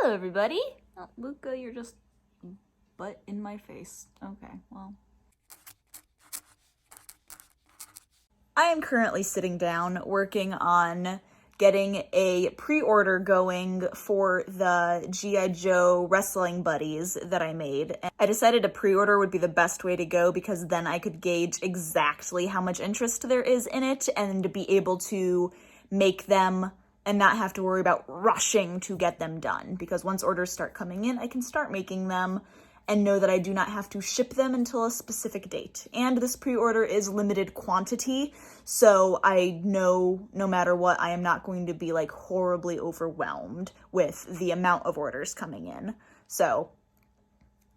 Hello, everybody. Oh, Luca, you're just butt in my face. Okay, well. I am currently sitting down working on getting a pre-order going for the G.I. Joe wrestling buddies that I made. And I decided a pre-order would be the best way to go because then I could gauge exactly how much interest there is in it and to be able to make them and not have to worry about rushing to get them done. Because once orders start coming in, I can start making them and know that I do not have to ship them until a specific date. And this pre-order is limited quantity, so I know no matter what, I am not going to be like horribly overwhelmed with the amount of orders coming in. So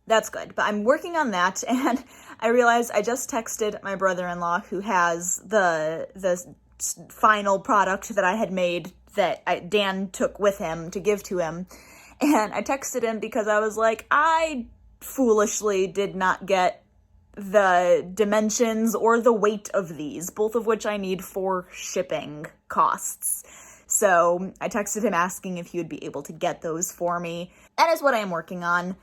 that's good. But I'm working on that, and I realized I just texted my brother-in-law who has the final product that I had made that Dan took with him to give to him. And I texted him because I was like, I foolishly did not get the dimensions or the weight of these, both of which I need for shipping costs. So I texted him asking if he would be able to get those for me. That is what I am working on.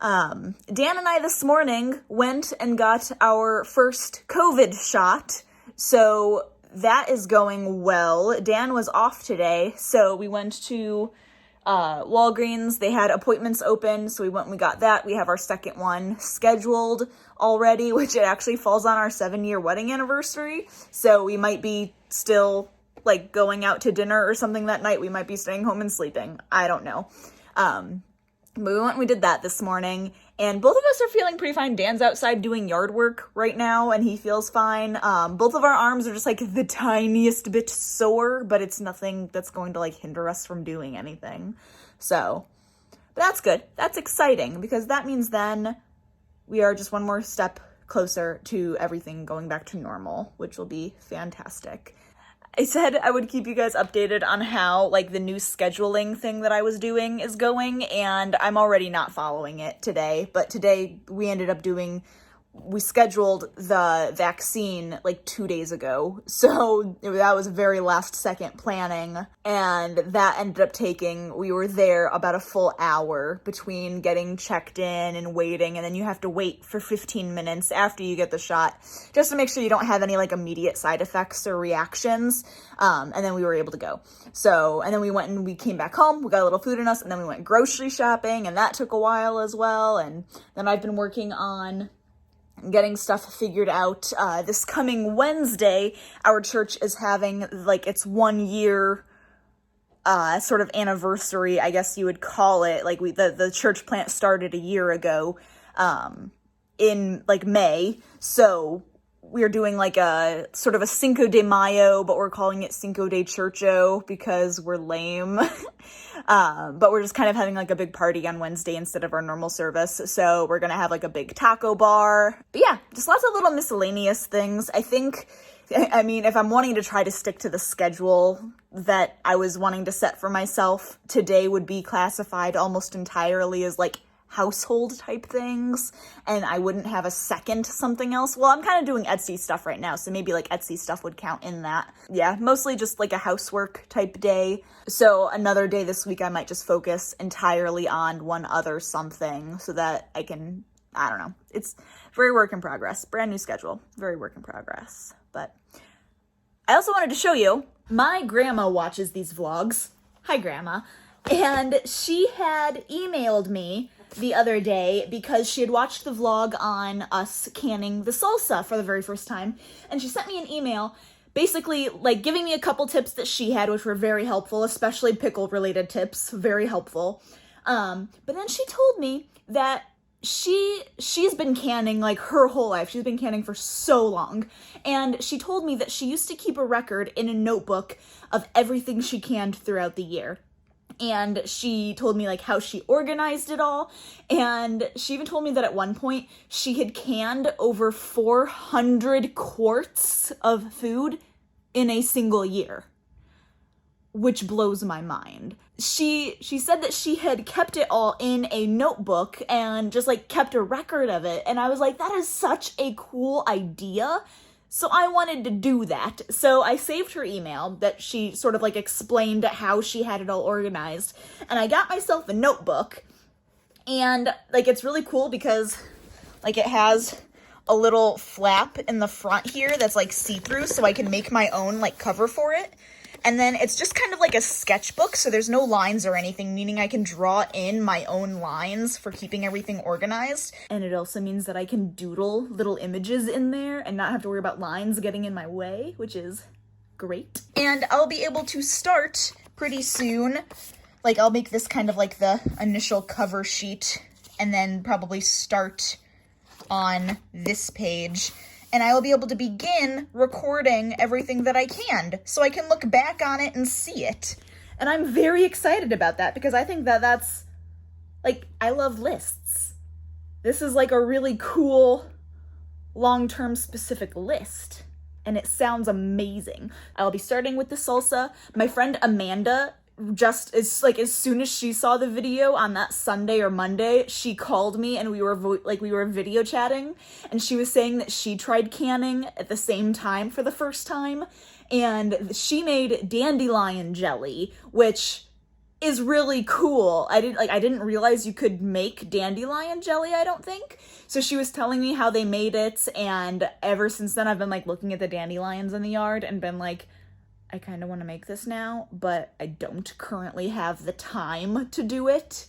Dan and I this morning went and got our first COVID shot, so that is going well. Dan was off today, so we went to Walgreens. They had appointments open, so we went and we got that. We have our second one scheduled already, which it actually falls on our 7-year wedding anniversary, so we might be still like going out to dinner or something that night. We might be staying home and sleeping. I don't know. But we went and we did that this morning, and both of us are feeling pretty fine. Dan's outside doing yard work right now, and he feels fine. Both of our arms are just like the tiniest bit sore, but it's nothing that's going to like hinder us from doing anything. So, but that's good. That's exciting, because that means then we are just one more step closer to everything going back to normal, which will be fantastic. I said I would keep you guys updated on how, like, the new scheduling thing that I was doing is going, and I'm already not following it today, but today we ended up we scheduled the vaccine, like, 2 days ago, so that was very last-second planning, and that ended up we were there about a full hour between getting checked in and waiting, and then you have to wait for 15 minutes after you get the shot, just to make sure you don't have any, like, immediate side effects or reactions, and then we were able to go. So, and then we went and we came back home, we got a little food in us, and then we went grocery shopping, and that took a while as well, and then I've been working on getting stuff figured out. This coming Wednesday, our church is having, like, its 1 year, sort of anniversary, I guess you would call it. Like, the church plant started a year ago, in, like, May, so we're doing, like, a sort of a Cinco de Mayo, but we're calling it Cinco de Churcho because we're lame. But we're just kind of having, like, a big party on Wednesday instead of our normal service, so we're gonna have, like, a big taco bar. But yeah, just lots of little miscellaneous things. I mean, if I'm wanting to try to stick to the schedule that I was wanting to set for myself, today would be classified almost entirely as, like, household type things, and I wouldn't have a second something else. Well, I'm kind of doing Etsy stuff right now, so maybe like Etsy stuff would count in that. Yeah, mostly just like a housework type day. So another day this week I might just focus entirely on one other something so that I don't know. It's very work in progress. Brand new schedule. Very work in progress. But I also wanted to show you, my grandma watches these vlogs. Hi, Grandma. And she had emailed me the other day because she had watched the vlog on us canning the salsa for the very first time, and she sent me an email basically like giving me a couple tips that she had, which were very helpful, especially pickle related tips, very helpful. But then she told me that she's been canning like her whole life. She's been canning for so long, and she told me that she used to keep a record in a notebook of everything she canned throughout the year. And she told me, like, how she organized it all, and she even told me that at one point she had canned over 400 quarts of food in a single year, which blows my mind. She said that she had kept it all in a notebook and just, like, kept a record of it, and I was like, that is such a cool idea. So I wanted to do that. So I saved her email that she sort of like explained how she had it all organized. And I got myself a notebook. And like it's really cool because like it has a little flap in the front here that's like see-through so I can make my own like cover for it. And then it's just kind of like a sketchbook, so there's no lines or anything, meaning I can draw in my own lines for keeping everything organized. And it also means that I can doodle little images in there and not have to worry about lines getting in my way, which is great. And I'll be able to start pretty soon. Like, I'll make this kind of like the initial cover sheet and then probably start on this page. And I will be able to begin recording everything that I can, so I can look back on it and see it. And I'm very excited about that because I think that that's, like, I love lists. This is like a really cool long-term specific list, and it sounds amazing. I'll be starting with the salsa. My friend Amanda, just as soon as she saw the video on that Sunday or Monday, she called me and we were video chatting, and she was saying that she tried canning at the same time for the first time, and she made dandelion jelly, which is really cool. I didn't realize you could make dandelion jelly, I don't think. So she was telling me how they made it, and ever since then I've been like looking at the dandelions in the yard and been like, I kind of want to make this now, but I don't currently have the time to do it.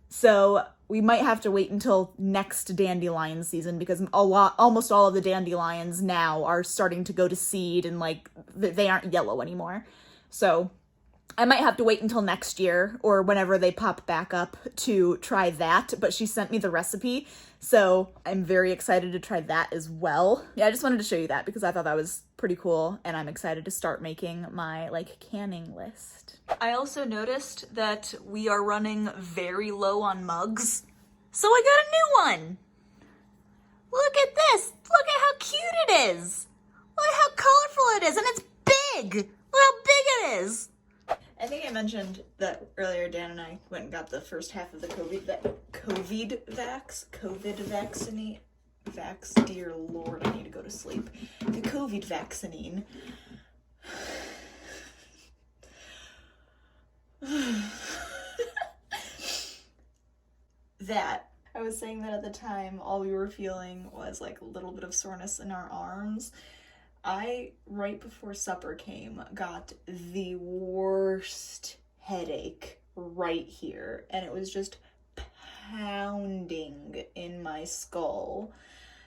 So we might have to wait until next dandelion season because almost all of the dandelions now are starting to go to seed and like they aren't yellow anymore. So I might have to wait until next year or whenever they pop back up to try that, but she sent me the recipe, so I'm very excited to try that as well. Yeah, I just wanted to show you that because I thought that was pretty cool, and I'm excited to start making my, like, canning list. I also noticed that we are running very low on mugs, so I got a new one! Look at this! Look at how cute it is! Look at how colorful it is, and it's big! Look how big it is! I think I mentioned that earlier. Dan and I went and got the first half of the COVID vax. Dear Lord, I need to go to sleep. The COVID vaccine. That. I was saying that at the time, all we were feeling was like a little bit of soreness in our arms. I, right before supper came, got the worst headache right here, and it was just pounding in my skull.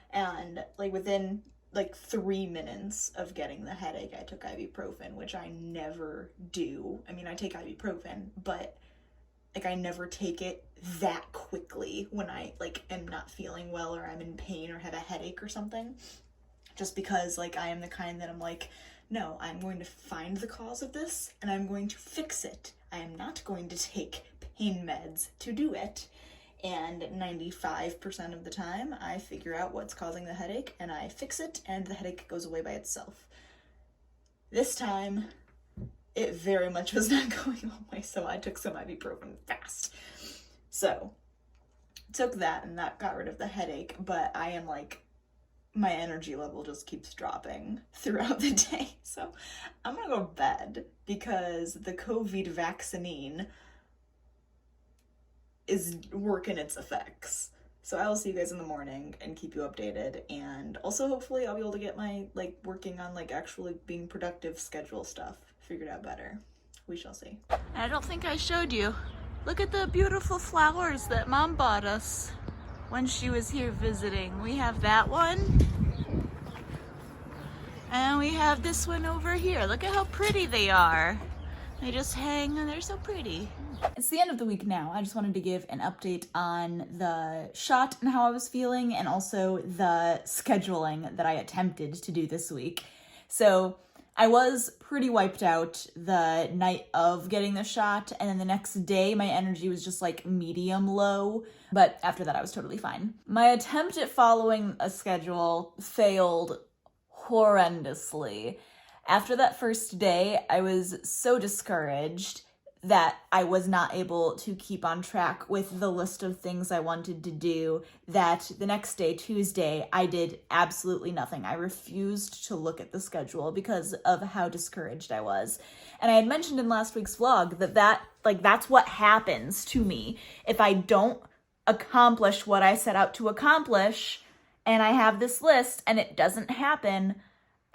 And like within like 3 minutes of getting the headache, I took ibuprofen, which I never do. I mean, I take ibuprofen, but like I never take it that quickly when I like am not feeling well or I'm in pain or have a headache or something. Just because, like, I am the kind that I'm like, no, I'm going to find the cause of this, and I'm going to fix it. I am not going to take pain meds to do it. And 95% of the time, I figure out what's causing the headache, and I fix it, and the headache goes away by itself. This time, it very much was not going away, so I took some ibuprofen fast. So, took that, and that got rid of the headache, but I am, like, my energy level just keeps dropping throughout the day. So I'm gonna go to bed because the COVID vaccine is working its effects. So I will see you guys in the morning and keep you updated. And also hopefully I'll be able to get my like working on like actually being productive schedule stuff figured out better. We shall see. I don't think I showed you. Look at the beautiful flowers that Mom bought us when she was here visiting. We have that one, and we have this one over here. Look at how pretty they are. They just hang and they're so pretty. It's the end of the week now. I just wanted to give an update on the shot and how I was feeling, and also the scheduling that I attempted to do this week. So I was pretty wiped out the night of getting the shot, and then the next day my energy was just like medium low, but after that I was totally fine. My attempt at following a schedule failed horrendously. After that first day, I was so discouraged, that I was not able to keep on track with the list of things I wanted to do, that the next day, Tuesday, I did absolutely nothing. I refused to look at the schedule because of how discouraged I was. And I had mentioned in last week's vlog that's what happens to me if I don't accomplish what I set out to accomplish, and I have this list and it doesn't happen.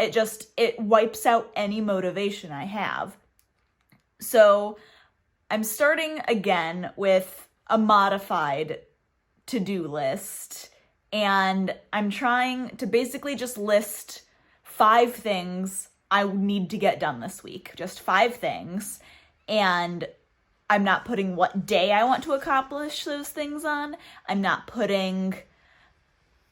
It wipes out any motivation I have. So I'm starting again with a modified to-do list, and I'm trying to basically just list 5 things I need to get done this week. Just 5 things. And I'm not putting what day I want to accomplish those things on. I'm not putting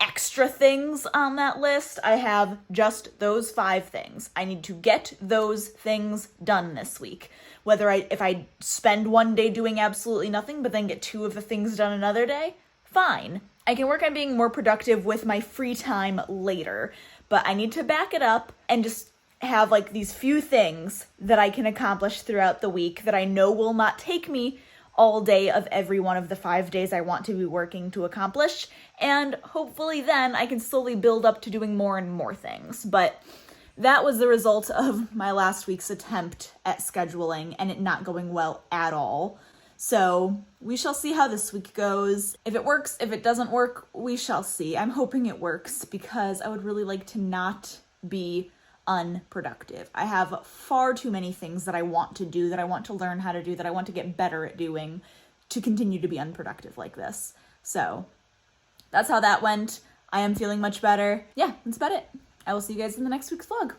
extra things on that list. I have just those 5 things. I need to get those things done this week. If I spend one day doing absolutely nothing, but then get 2 of the things done another day, fine. I can work on being more productive with my free time later, but I need to back it up and just have these few things that I can accomplish throughout the week that I know will not take me all day of every one of the 5 days I want to be working to accomplish, and hopefully then I can slowly build up to doing more and more things. But that was the result of my last week's attempt at scheduling and it not going well at all. So we shall see how this week goes. If it works, if it doesn't work, we shall see. I'm hoping it works because I would really like to not be unproductive. I have far too many things that I want to do, that I want to learn how to do, that I want to get better at doing, to continue to be unproductive like this. So that's how that went. I am feeling much better. Yeah, that's about it. I will see you guys in the next week's vlog.